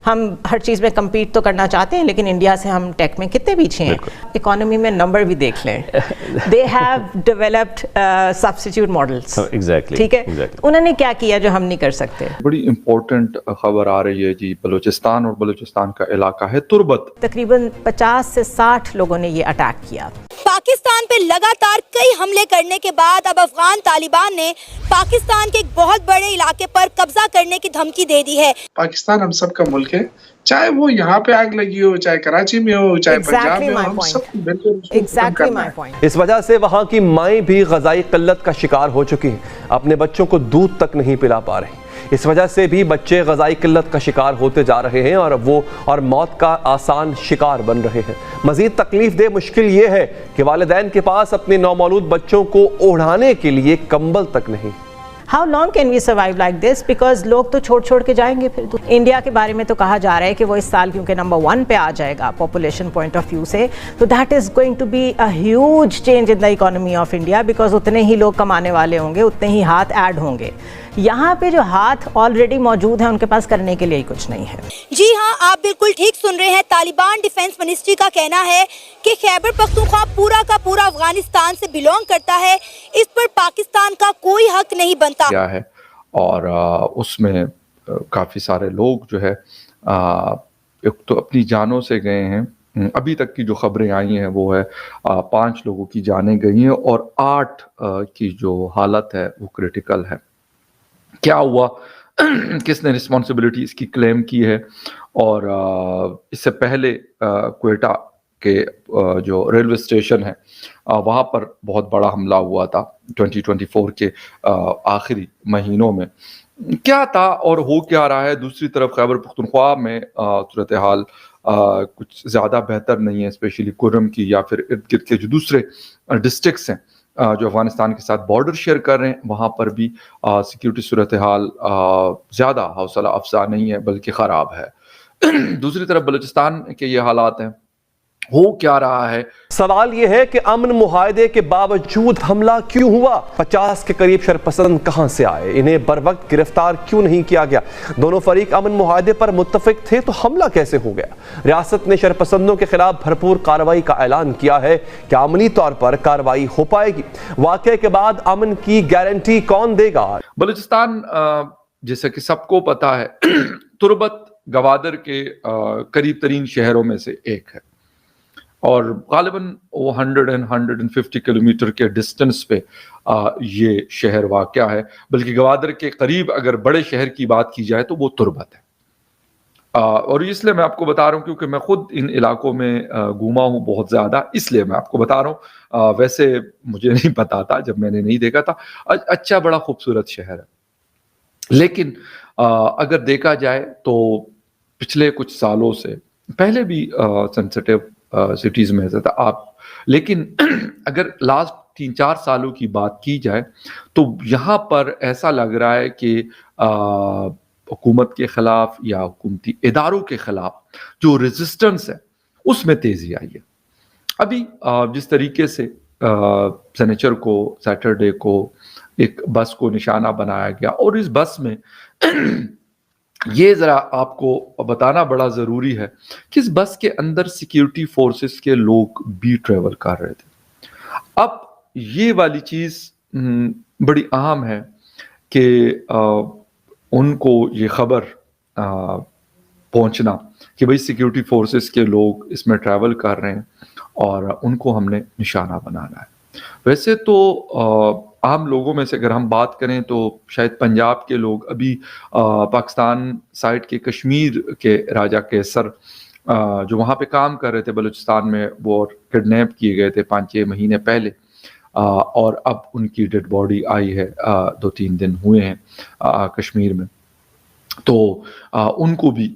हम हर चीज़ में कम्पीट तो करना चाहते हैं, लेकिन इंडिया से हम टेक में कितने पीछे हैं। इकोनॉमी में नंबर भी देख लें, they have developed substitute models. Exactly, ठीक है, उन्होंने क्या किया जो हम नहीं कर सकते। बड़ी इंपॉर्टेंट खबर आ रही है जी, बलूचिस्तान और बलूचिस्तान का इलाका है तुर्बत। तकरीबन 50 से 60 लोगों ने ये अटैक किया। पाकिस्तान पे लगातार कई हमले करने के बाद अब अफगान तालिबान ने पाकिस्तान के एक बहुत बड़े इलाके पर कब्जा करने की धमकी दे दी है। पाकिस्तान हम सब का मुल्क है, चाहे वो यहाँ पे आग लगी हो, चाहे कराची में हो, चाहे पंजाब में हो, हम सब बिल्कुल एग्जैक्टली माय पॉइंट। इस वजह से वहाँ की माएँ भी ग़िज़ाई किल्लत का शिकार हो चुकी हैं, अपने बच्चों को दूध तक नहीं पिला पा रही। इस वजह से भी बच्चे ग़िज़ाई किल्लत का शिकार होते जा रहे हैं और मौत का आसान शिकार बन रहे हैं। मज़ीद तकलीफ दे मुश्किल ये है कि वालिदैन के पास अपने नौमौलूद बच्चों को ओढ़ाने के लिए कंबल तक नहीं। How long can we survive like this, because लोग तो छोड़ के जाएंगे फिर। तो इंडिया के बारे में तो कहा जा रहा है कि वो इस साल क्योंकि नंबर 1 पे आ जाएगा पॉपुलेशन पॉइंट ऑफ व्यू से, तो that is going to be a huge change in the economy of India, because उतने ही लोग कमाने वाले होंगे, उतने ही हाथ ऐड होंगे। यहाँ पे जो हाथ ऑलरेडी मौजूद हैं उनके पास करने के लिए ही कुछ नहीं है। जी हाँ, आप बिल्कुल ठीक सुन रहे हैं। तालिबान डिफेंस मिनिस्ट्री का कहना है कि खैबर पख्तूनख्वा पूरा का पूरा अफगानिस्तान से बिलोंग करता है, इस पर पाकिस्तान का कोई हक नहीं बनता। क्या है और उसमें काफ़ी सारे लोग जो है एक तो अपनी जानों से गए हैं। अभी तक की जो खबरें आई हैं वो है 5 लोगों की जानें गई हैं और 8 की जो हालत है वो क्रिटिकल है। क्या हुआ, किसने रिस्पॉन्सिबिलिटी इसकी क्लेम की है, और इससे पहले क्वेटा के जो रेलवे स्टेशन है वहाँ पर बहुत बड़ा हमला हुआ था 2024 के आखिरी महीनों में। क्या था और हो क्या रहा है। दूसरी तरफ खैबर पख्तूनख्वा में सूरत हाल कुछ ज़्यादा बेहतर नहीं है, स्पेशली कुर्रम की या फिर इर्द गिर्द के जो दूसरे डिस्ट्रिक्ट्स हैं जो अफगानिस्तान के साथ बॉर्डर शेयर कर रहे हैं, वहाँ पर भी सिक्योरिटी सूरत हाल ज़्यादा हौसला अफजा नहीं है बल्कि ख़राब है। दूसरी तरफ बलूचिस्तान के ये हालात हैं। हो क्या रहा है, सवाल यह है कि अमन मुआहदे के बावजूद हमला क्यों हुआ। 50 के करीब शरपसंद कहां से आए, इन्हें बर वक्त गिरफ्तार क्यों नहीं किया गया। दोनों फरीक अमन मुआहदे पर मुत्तफिक थे तो हमला कैसे हो गया। रियासत ने शरपसंदों के खिलाफ भरपूर कार्रवाई का ऐलान किया है, क्या अमली तौर पर कार्रवाई हो पाएगी। वाक़े के बाद अमन की गारंटी कौन देगा। बलूचिस्तान जैसा कि सबको पता है तुर्बत गवादर के करीब तरीन शहरों में से एक है और गालिबन वो 150 किलोमीटर के डिस्टेंस पे ये शहर वाक़या है। बल्कि गवादर के करीब अगर बड़े शहर की बात की जाए तो वो तुर्बत है। और इसलिए मैं आपको बता रहा हूँ क्योंकि मैं खुद इन इलाकों में घूमा हूँ बहुत ज़्यादा, इसलिए मैं आपको बता रहा हूँ। वैसे मुझे नहीं पता था जब मैंने नहीं देखा था। अच्छा, बड़ा खूबसूरत शहर है, लेकिन अगर देखा जाए तो पिछले कुछ सालों से पहले भी सेंसिटिव सिटीज़ में ऐसा था आप, लेकिन अगर लास्ट 3-4 सालों की बात की जाए तो यहाँ पर ऐसा लग रहा है कि हुकूमत के ख़िलाफ़ या हुकूमती इदारों के ख़िलाफ़ जो रेजिस्टेंस है उसमें तेज़ी आई है। अभी जिस तरीके से शनिचर को, सैटरडे को एक बस को निशाना बनाया गया और इस बस में ये ज़रा आपको बताना बड़ा ज़रूरी है कि इस बस के अंदर सिक्योरिटी फोर्सेस के लोग भी ट्रेवल कर रहे थे। अब ये वाली चीज़ बड़ी अहम है कि उनको ये ख़बर पहुंचना कि भाई सिक्योरिटी फोर्सेस के लोग इसमें ट्रैवल कर रहे हैं और उनको हमने निशाना बनाना है। वैसे तो आम लोगों में से अगर हम बात करें तो शायद पंजाब के लोग अभी पाकिस्तान साइड के कश्मीर के राजा कैसर जो वहाँ पे काम कर रहे थे बलूचिस्तान में, वो किडनैप किए गए थे 5-6 महीने पहले और अब उनकी डेड बॉडी आई है 2-3 दिन हुए हैं कश्मीर में, तो उनको भी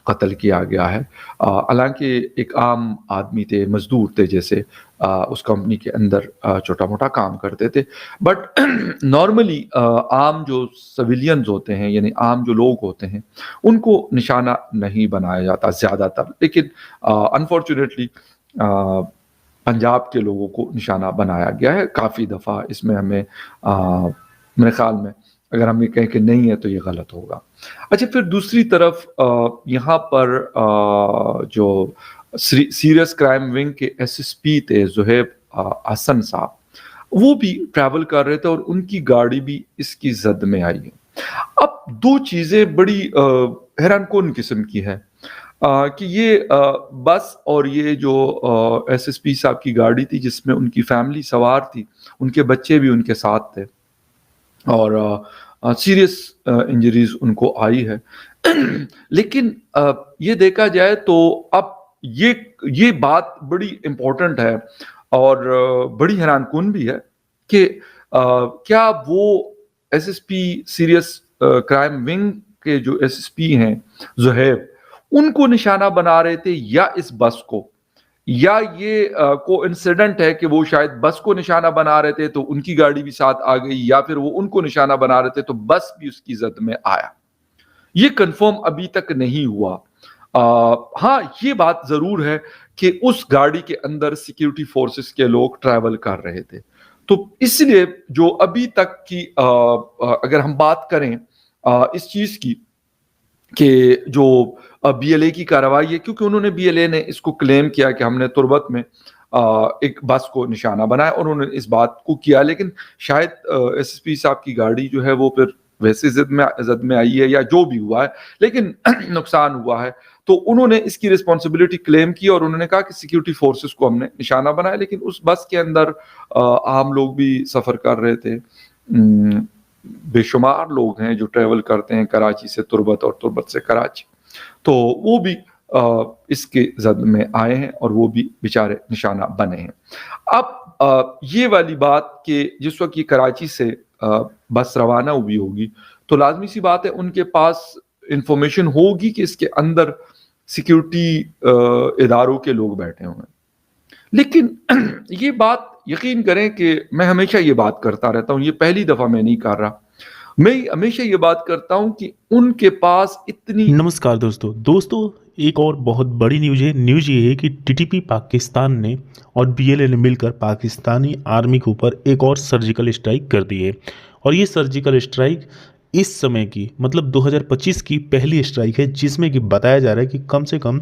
कत्ल किया गया है। हालांकि एक आम आदमी थे, मजदूर थे, जैसे उस कंपनी के अंदर छोटा मोटा काम करते थे, बट नॉर्मली आम जो सिविलियंस होते हैं यानी आम जो लोग होते हैं उनको निशाना नहीं बनाया जाता ज़्यादातर, लेकिन अनफॉर्चुनेटली पंजाब के लोगों को निशाना बनाया गया है काफ़ी दफ़ा। इसमें हमें मेरे ख्याल में अगर हम ये कहें कि नहीं है तो ये गलत होगा। अच्छा, फिर दूसरी तरफ यहाँ पर जो सीरियस क्राइम विंग के एसएसपी थे ज़ुहैब हसन साहब, वो भी ट्रैवल कर रहे थे और उनकी गाड़ी भी इसकी जद में आई है। अब दो चीजें बड़ी हैरानकुन किस्म की है कि ये बस और ये जो एसएसपी साहब की गाड़ी थी जिसमें उनकी फैमिली सवार थी, उनके बच्चे भी उनके साथ थे और सीरियस इंजरीज उनको आई है। लेकिन ये देखा जाए तो अब ये बात बड़ी इंपॉर्टेंट है और बड़ी हैरानकुन भी है कि क्या वो एसएसपी सीरियस क्राइम विंग के जो एसएसपी हैं ज़ुहैब, उनको निशाना बना रहे थे या इस बस को, या ये कोइंसिडेंट है कि वो शायद बस को निशाना बना रहे थे तो उनकी गाड़ी भी साथ आ गई, या फिर वो उनको निशाना बना रहे थे तो बस भी उसकी जद में आया। ये कंफर्म अभी तक नहीं हुआ। हाँ, ये बात जरूर है कि उस गाड़ी के अंदर सिक्योरिटी फोर्सेस के लोग ट्रैवल कर रहे थे, तो इसलिए जो अभी तक की अगर हम बात करें इस चीज की कि जो बीएलए की कार्रवाई है, क्योंकि उन्होंने बीएलए ने इसको क्लेम किया कि हमने तुर्बत में एक बस को निशाना बनाया और उन्होंने इस बात को किया, लेकिन शायद एसएसपी साहब की गाड़ी जो है वो फिर वैसे जद में आई है या जो भी हुआ है, लेकिन नुकसान हुआ है, तो उन्होंने इसकी रिस्पॉन्सिबिलिटी क्लेम की और उन्होंने कहा कि सिक्योरिटी फोर्सेस को हमने निशाना बनाया। लेकिन उस बस के अंदर आम लोग भी सफर कर रहे थे, बेशुमार लोग हैं जो ट्रेवल करते हैं कराची से तुर्बत और तुर्बत से कराची, तो वो भी इसके जद में आए हैं और वो भी बेचारे निशाना बने हैं। अब ये वाली बात कि जिस वक्त ये कराची से बस रवाना हुई होगी तो लाजमी सी बात है उनके पास इंफॉर्मेशन होगी कि इसके अंदर सिक्योरिटी इदारों के लोग बैठे हुए हैं। लेकिन ये बात यकीन करें कि मैं हमेशा ये बात करता रहता हूँ, ये पहली दफा मैं नहीं कर रहा, मैं हमेशा ये बात करता हूँ कि उनके पास इतनी। नमस्कार दोस्तों, एक और बहुत बड़ी न्यूज़ है। न्यूज़ ये है कि टीटीपी पाकिस्तान ने और बीएलए ने मिलकर पाकिस्तानी आर्मी के ऊपर एक और सर्जिकल स्ट्राइक कर दी है। और ये सर्जिकल स्ट्राइक इस समय की मतलब 2025 की पहली स्ट्राइक है, जिसमें कि बताया जा रहा है कि कम से कम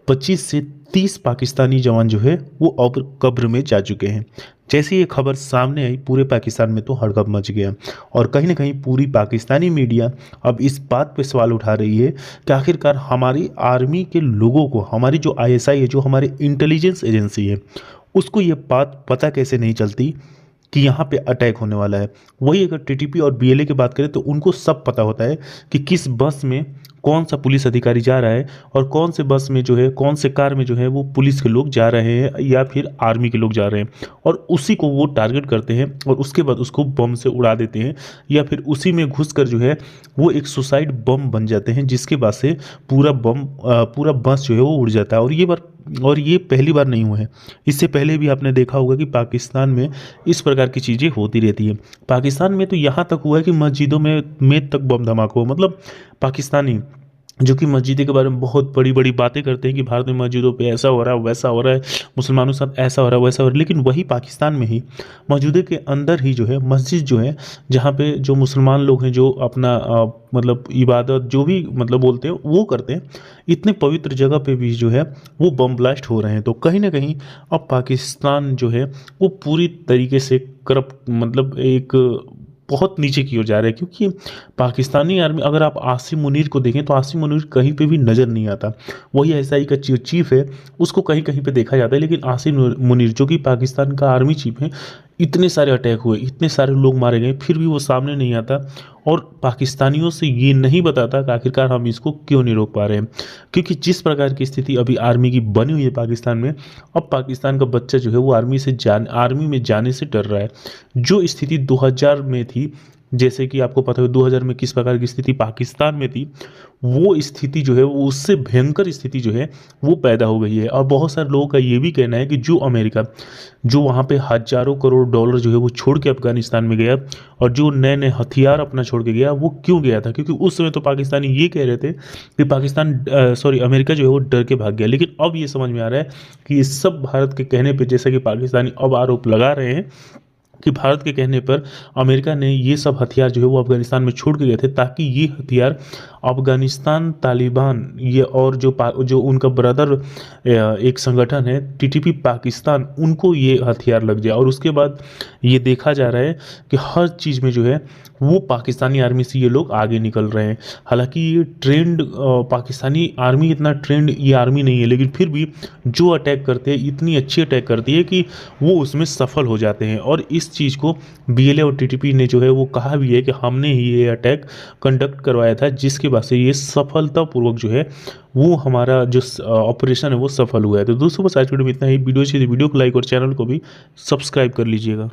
25 से 30 पाकिस्तानी जवान जो है वो अब कब्र में जा चुके हैं। जैसे ये खबर सामने आई पूरे पाकिस्तान में तो हड़कंप मच गया और कहीं ना कहीं पूरी पाकिस्तानी मीडिया अब इस बात पे सवाल उठा रही है कि आखिरकार हमारी आर्मी के लोगों को, हमारी जो आईएसआई है, जो हमारी इंटेलिजेंस एजेंसी है, उसको ये बात पता कैसे नहीं चलती कि यहाँ पे अटैक होने वाला है। वही अगर टीटीपी और बीएलए की बात करें तो उनको सब पता होता है कि किस बस में कौन सा पुलिस अधिकारी जा रहा है और कौन से बस में जो है, कौन से कार में जो है वो पुलिस के लोग जा रहे हैं या फिर आर्मी के लोग जा रहे हैं, और उसी को वो टारगेट करते हैं और उसके बाद उसको बम से उड़ा देते हैं या फिर उसी में घुसकर जो है वो एक सुसाइड बम बन जाते हैं, जिसके बाद से पूरा बस जो है वो उड़ जाता है। और ये पहली बार नहीं हुआ है, इससे पहले भी आपने देखा होगा कि पाकिस्तान में इस प्रकार की चीज़ें होती रहती है। पाकिस्तान में तो यहाँ तक हुआ है कि मस्जिदों में तक बम धमाका हो, मतलब पाकिस्तानी जो कि मस्जिद के बारे में बहुत बड़ी बड़ी बातें करते हैं कि भारत में मस्जिदों पे ऐसा हो रहा है, वैसा हो रहा है, मुसलमानों के साथ ऐसा हो रहा है, वैसा हो रहा है, लेकिन वही पाकिस्तान में ही मस्जिद के अंदर ही जो है मस्जिद जो है जहाँ पे जो मुसलमान लोग हैं जो अपना मतलब इबादत जो भी मतलब बोलते हैं वो करते हैं, इतने पवित्र जगह पे भी जो है वो बम ब्लास्ट हो रहे हैं। तो कहीं ना कहीं अब पाकिस्तान जो है वो पूरी तरीके से करप्ट मतलब एक बहुत नीचे की ओर जा रहा है, क्योंकि पाकिस्तानी आर्मी, अगर आप आसिम मुनीर को देखें तो आसिम मुनीर कहीं पे भी नज़र नहीं आता। वही एसआई का चीफ है, उसको कहीं कहीं पे देखा जाता है, लेकिन आसिम मुनीर जो कि पाकिस्तान का आर्मी चीफ है, इतने सारे अटैक हुए, इतने सारे लोग मारे गए, फिर भी वो सामने नहीं आता और पाकिस्तानियों से ये नहीं बताता कि आखिरकार हम इसको क्यों नहीं रोक पा रहे हैं। क्योंकि जिस प्रकार की स्थिति अभी आर्मी की बनी हुई है पाकिस्तान में, अब पाकिस्तान का बच्चा जो है वो आर्मी में जाने से डर रहा है। जो स्थिति 2000 में थी, जैसे कि आपको पता है 2000 में किस प्रकार की स्थिति पाकिस्तान में थी, वो स्थिति जो है वो उससे भयंकर स्थिति जो है वो पैदा हो गई है। और बहुत सारे लोगों का ये भी कहना है कि जो अमेरिका जो वहाँ पे हज़ारों करोड़ डॉलर जो है वो छोड़ के अफगानिस्तान में गया और जो नए नए हथियार अपना छोड़ के गया, वो क्यों गया था? क्योंकि उस समय तो पाकिस्तानी ये कह रहे थे कि अमेरिका जो है वो डर के भाग गया। लेकिन अब ये समझ में आ रहा है कि ये सब भारत के कहने पर, जैसा कि पाकिस्तानी अब आरोप लगा रहे हैं, कि भारत के कहने पर अमेरिका ने ये सब हथियार जो है वो अफगानिस्तान में छोड़ के गए थे, ताकि ये हथियार अफगानिस्तान तालिबान ये और जो उनका ब्रदर एक संगठन है टीटीपी पाकिस्तान, उनको ये हथियार लग जाए। और उसके बाद ये देखा जा रहा है कि हर चीज़ में जो है वो पाकिस्तानी आर्मी से ये लोग आगे निकल रहे हैं। हालांकि ये ट्रेंड पाकिस्तानी आर्मी इतना ट्रेंड ये आर्मी नहीं है, लेकिन फिर भी जो अटैक करते हैं इतनी अच्छी अटैक करती है कि वो उसमें सफल हो जाते हैं। और इस चीज़ को बीएलए और टीटीपी ने जो है वो कहा भी है कि हमने ही ये अटैक कंडक्ट करवाया था, जिसके बाद से ये सफलतापूर्वक जो है वो हमारा जो ऑपरेशन है वो सफल हुआ है। तो दोस्तों बस आज वीडियो में इतना ही। वीडियो अच्छी थी वीडियो को लाइक और चैनल को भी सब्सक्राइब कर लीजिएगा।